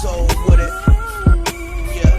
soul with it. Yeah.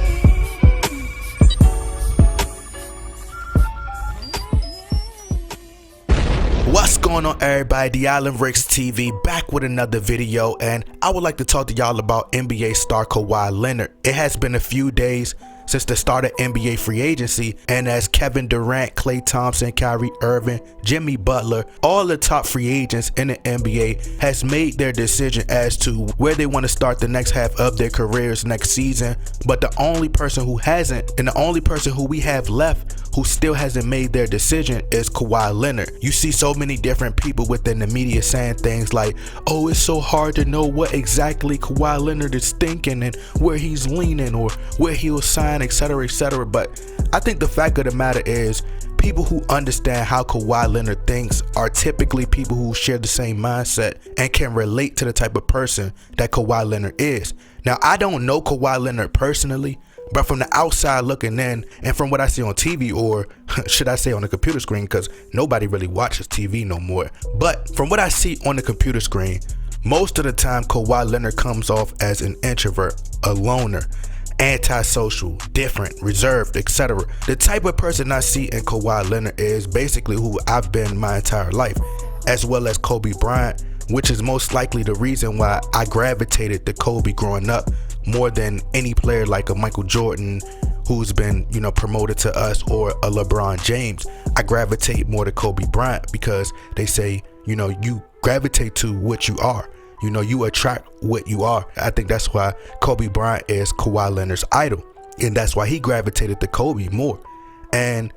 What's going on, everybody? The Island Ricks TV back with another video, and I would like to talk to y'all about NBA star Kawhi Leonard. It has been a few days since the start of NBA free agency, and as Kevin Durant, Klay Thompson, Kyrie Irving, Jimmy Butler, all the top free agents in the NBA has made their decision as to where they want to start the next half of their careers next season. But the only person who hasn't, and the only person who we have left who still hasn't made their decision, is Kawhi Leonard. You see so many different people within the media saying things like, oh, it's so hard to know what exactly Kawhi Leonard is thinking and where he's leaning or where he'll sign, etc., etc. But I think the fact of the matter is, people who understand how Kawhi Leonard thinks are typically people who share the same mindset and can relate to the type of person that Kawhi Leonard is. Now, I don't know Kawhi Leonard personally, but from the outside looking in, and from what I see on TV, or should I say on the computer screen, because nobody really watches TV no more, but from what I see on the computer screen, most of the time Kawhi Leonard comes off as an introvert, a loner, antisocial, different, reserved, etc. The type of person I see in Kawhi Leonard is basically who I've been my entire life, as well as Kobe Bryant, which is most likely the reason why I gravitated to Kobe growing up more than any player like a Michael Jordan who's been, promoted to us, or a LeBron James. I gravitate more to Kobe Bryant because they say, you gravitate to what you are. You attract what you are. I think that's why Kobe Bryant is Kawhi Leonard's idol, and that's why he gravitated to Kobe more. And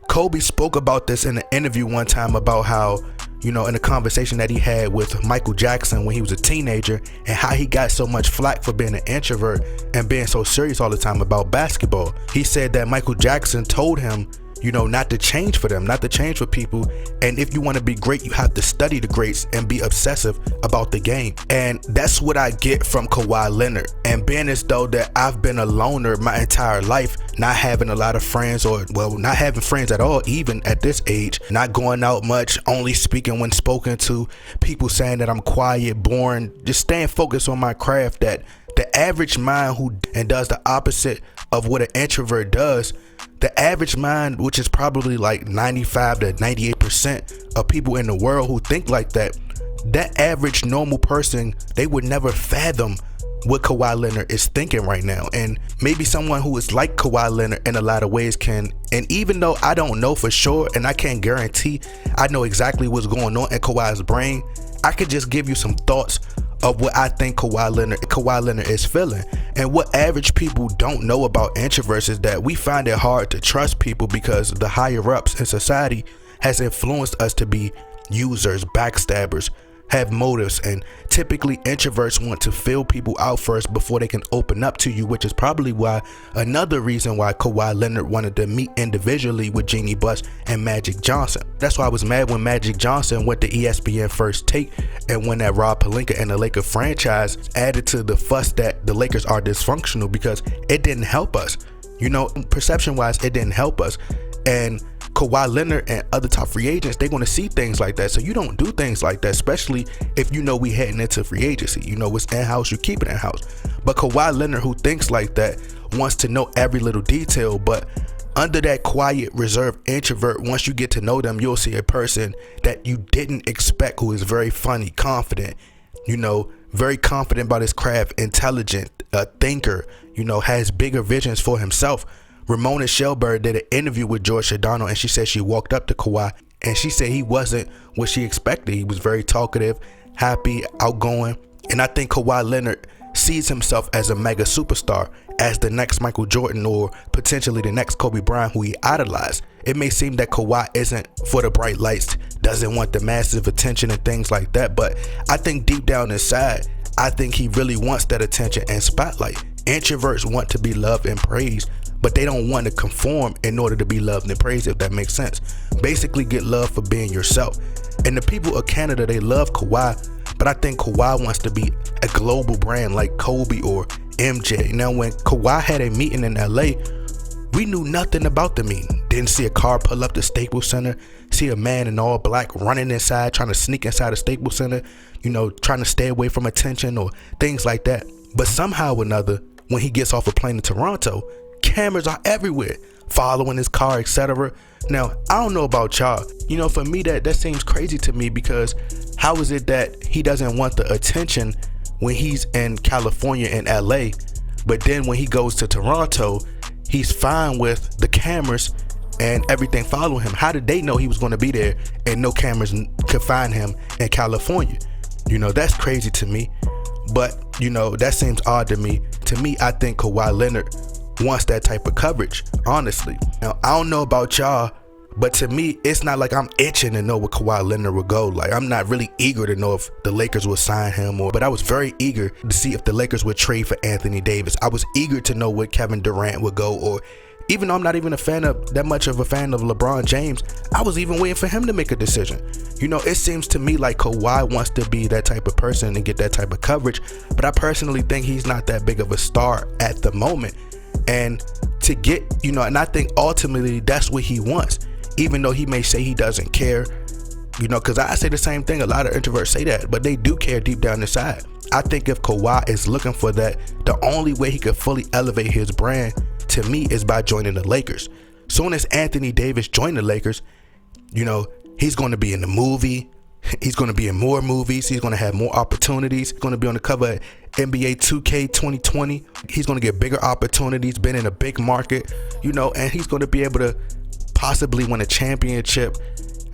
Kobe spoke about this in an interview one time about how, in a conversation that he had with Michael Jackson when he was a teenager, and how he got so much flack for being an introvert and being so serious all the time about basketball. He said that Michael Jackson told him, not to change for them, not to change for people. And if you want to be great, you have to study the greats and be obsessive about the game. And that's what I get from Kawhi Leonard. And being as though that I've been a loner my entire life, not having a lot of friends, or not having friends at all, even at this age, not going out much, only speaking when spoken to, people saying that I'm quiet, boring, just staying focused on my craft, that the average mind who does the opposite of what an introvert does, the average mind, which is probably like 95 to 98% of people in the world who think like that, that average normal person, they would never fathom what Kawhi Leonard is thinking right now. And maybe someone who is like Kawhi Leonard in a lot of ways can. And even though I don't know for sure, and I can't guarantee I know exactly what's going on in Kawhi's brain, I could just give you some thoughts of what I think Kawhi Leonard is feeling. And what average people don't know about introverts is that we find it hard to trust people because the higher ups in society has influenced us to be users, backstabbers, have motives, and typically introverts want to fill people out first before they can open up to you, which is probably why another reason why Kawhi Leonard wanted to meet individually with Jeannie Buss and Magic Johnson. That's why I was mad when Magic Johnson went to ESPN First Take and when that Rob Pelinka and the Laker franchise added to the fuss that the Lakers are dysfunctional, because it didn't help us. Perception wise, it didn't help us. And Kawhi Leonard and other top free agents, they're going to see things like that. So you don't do things like that, especially if we heading into free agency. It's in-house, you keep it in-house. But Kawhi Leonard, who thinks like that, wants to know every little detail. But under that quiet, reserved introvert, once you get to know them, you'll see a person that you didn't expect, who is very funny, confident, very confident about his craft, intelligent, a thinker, has bigger visions for himself. Ramona Shelburne did an interview with George Sedano, and she said she walked up to Kawhi and she said he wasn't what she expected. He was very talkative, happy, outgoing. And I think Kawhi Leonard sees himself as a mega superstar, as the next Michael Jordan, or potentially the next Kobe Bryant, who he idolized. It may seem that Kawhi isn't for the bright lights, doesn't want the massive attention and things like that, but I think deep down inside, I think he really wants that attention and spotlight. Introverts want to be loved and praised, but they don't want to conform in order to be loved and praised, if that makes sense. Basically, get love for being yourself. And the people of Canada, they love Kawhi, but I think Kawhi wants to be a global brand like Kobe or MJ. Now, when Kawhi had a meeting in LA, we knew nothing about the meeting. Didn't see a car pull up to Staples Center, see a man in all black running inside, trying to sneak inside a Staples Center, trying to stay away from attention or things like that. But somehow or another, when he gets off a plane in Toronto, cameras are everywhere, following his car, etc. Now, I don't know about y'all. For me, that seems crazy to me, because how is it that he doesn't want the attention when he's in California and LA, but then when he goes to Toronto, he's fine with the cameras and everything following him? How did they know he was going to be there and no cameras could find him in California? That's crazy to me. But, that seems odd to me. To me, I think Kawhi Leonard wants that type of coverage, honestly. Now, I don't know about y'all, but to me, it's not like I'm itching to know where Kawhi Leonard would go. Like, I'm not really eager to know if the Lakers would sign him, but I was very eager to see if the Lakers would trade for Anthony Davis. I was eager to know where Kevin Durant would go, or even though I'm not even that much of a fan of LeBron James, I was even waiting for him to make a decision. It seems to me like Kawhi wants to be that type of person and get that type of coverage, but I personally think he's not that big of a star at the moment. And to get, and I think ultimately that's what he wants, even though he may say he doesn't care, because I say the same thing. A lot of introverts say that, but they do care deep down inside. I think if Kawhi is looking for that, the only way he could fully elevate his brand, to me, is by joining the Lakers. Soon as Anthony Davis joined the Lakers, he's going to be in the movie. He's going to be in more movies. He's going to have more opportunities. He's going to be on the cover of NBA 2K 2020. He's going to get bigger opportunities, been in a big market, and he's going to be able to possibly win a championship,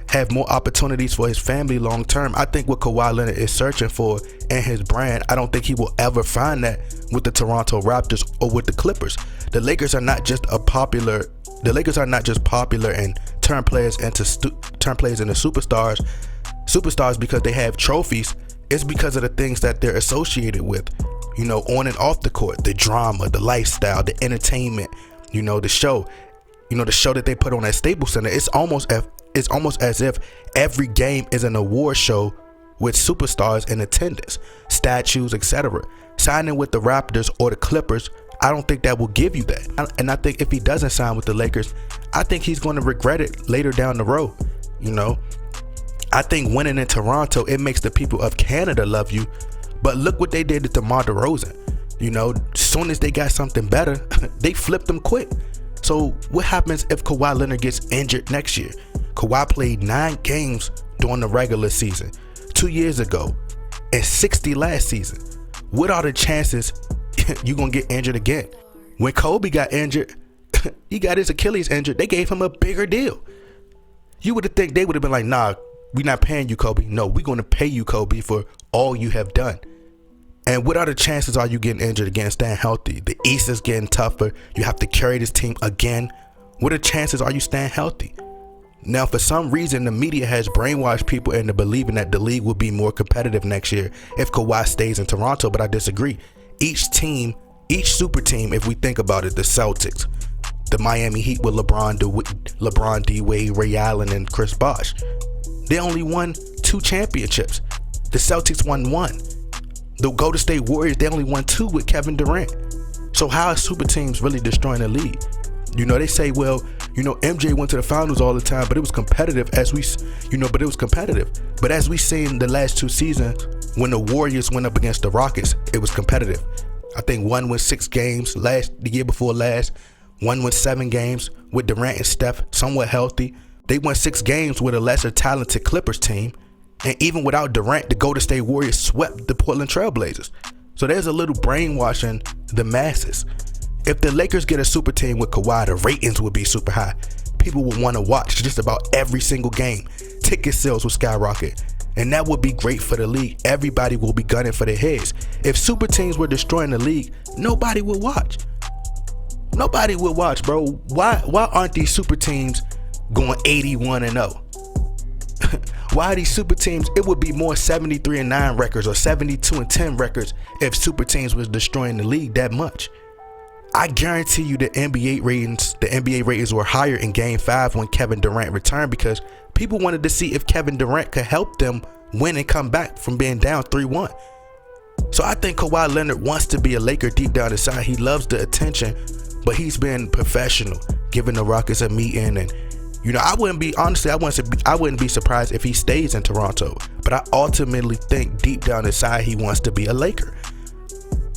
have more opportunities for his family long term. I think what Kawhi Leonard is searching for in his brand, I don't think he will ever find that with the Toronto Raptors or with the Clippers. The Lakers are not just popular and turn players into superstars because they have trophies. It's because of the things that they're associated with, on and off the court, the drama, the lifestyle, the entertainment, the show, the show that they put on at Staples Center. It's almost as if every game is an award show with superstars in attendance, statues, etc. Signing with the Raptors or the Clippers, I don't think that will give you that. And I think if he doesn't sign with the Lakers, I think he's going to regret it later down the road. I think winning in Toronto, it makes the people of Canada love you. But look what they did to DeMar DeRozan. As soon as they got something better, they flipped them quick. So what happens if Kawhi Leonard gets injured next year? Kawhi played 9 games during the regular season 2 years ago and 60 last season. What are the chances you're going to get injured again? When Kobe got injured, he got his Achilles injured. They gave him a bigger deal. You would have think they would have been like, nah, we're not paying you, Kobe. No, we're going to pay you, Kobe, for all you have done. And what are the chances are you getting injured again, staying healthy? The East is getting tougher. You have to carry this team again. What are the chances are you staying healthy? Now, for some reason, the media has brainwashed people into believing that the league will be more competitive next year if Kawhi stays in Toronto, but I disagree. Each super team, if we think about it, the Celtics, the Miami Heat with LeBron D. Wade, Ray Allen, and Chris Bosh, they only won 2 championships. The Celtics won 1. The Golden State Warriors, they only won 2 with Kevin Durant. So how are super teams really destroying the league? They say, well, MJ went to the finals all the time, but it was competitive but it was competitive. But as we seen the last 2 seasons, when the Warriors went up against the Rockets, it was competitive. I think one went 6 games the year before last. One went 7 games with Durant and Steph somewhat healthy. They won 6 games with a lesser talented Clippers team. And even without Durant, the Golden State Warriors swept the Portland Trail Blazers. So there's a little brainwashing the masses. If the Lakers get a super team with Kawhi, the ratings would be super high. People will want to watch just about every single game. Ticket sales will skyrocket. And that would be great for the league. Everybody will be gunning for their heads. If super teams were destroying the league, nobody would watch. Nobody would watch, bro. Why aren't these super teams going 81-0? Why are these super teams? It would be more 73-9 records or 72-10 records if super teams was destroying the league that much. I guarantee you the NBA ratings were higher in Game 5 when Kevin Durant returned, because people wanted to see if Kevin Durant could help them win and come back from being down 3-1. So I think Kawhi Leonard wants to be a Laker deep down inside. He loves the attention, but he's been professional, giving the Rockets a meeting. And I wouldn't be surprised if he stays in Toronto, but I ultimately think deep down inside he wants to be a Laker.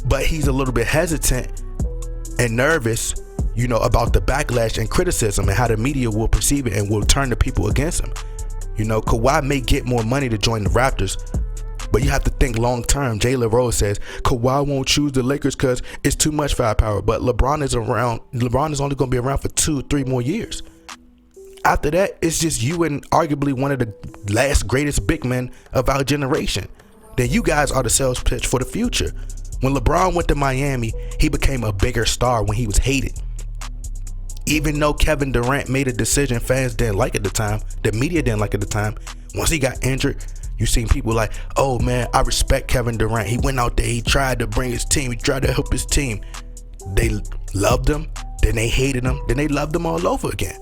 but he's a little bit hesitant and nervous, about the backlash and criticism and how the media will perceive it and will turn the people against him. Kawhi may get more money to join the Raptors, but you have to think long term. Jalen Rose says Kawhi won't choose the Lakers because it's too much firepower. But LeBron is around. LeBron is only going to be around for 2-3 more years. After that, it's just you and arguably one of the last greatest big men of our generation. Then you guys are the sales pitch for the future. When LeBron went to Miami, he became a bigger star when he was hated. Even though Kevin Durant made a decision fans didn't like at the time, the media didn't like at the time, once he got injured, you seen people like, oh man, I respect Kevin Durant. He went out there, he tried to bring his team, he tried to help his team. They loved him, then they hated him, then they loved him all over again.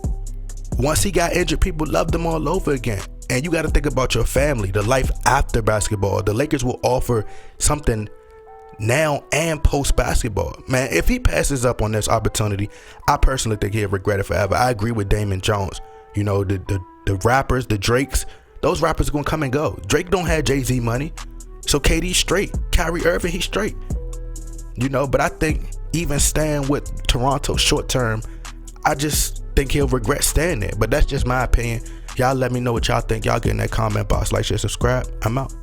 Once he got injured, people loved him all over again. And you got to think about your family, the life after basketball. The Lakers will offer something now and post basketball. Man, if he passes up on this opportunity, I personally think he'll regret it forever. I agree with Damon Jones. The rappers, the Drakes, those rappers are gonna come and go. Drake don't have Jay-Z money, so KD's straight. Kyrie Irving, he's straight. But I think even staying with Toronto short term, I just think he'll regret staying there. But that's just my opinion. Y'all let me know what y'all think. Y'all get in that comment box. Like, share, subscribe. I'm out.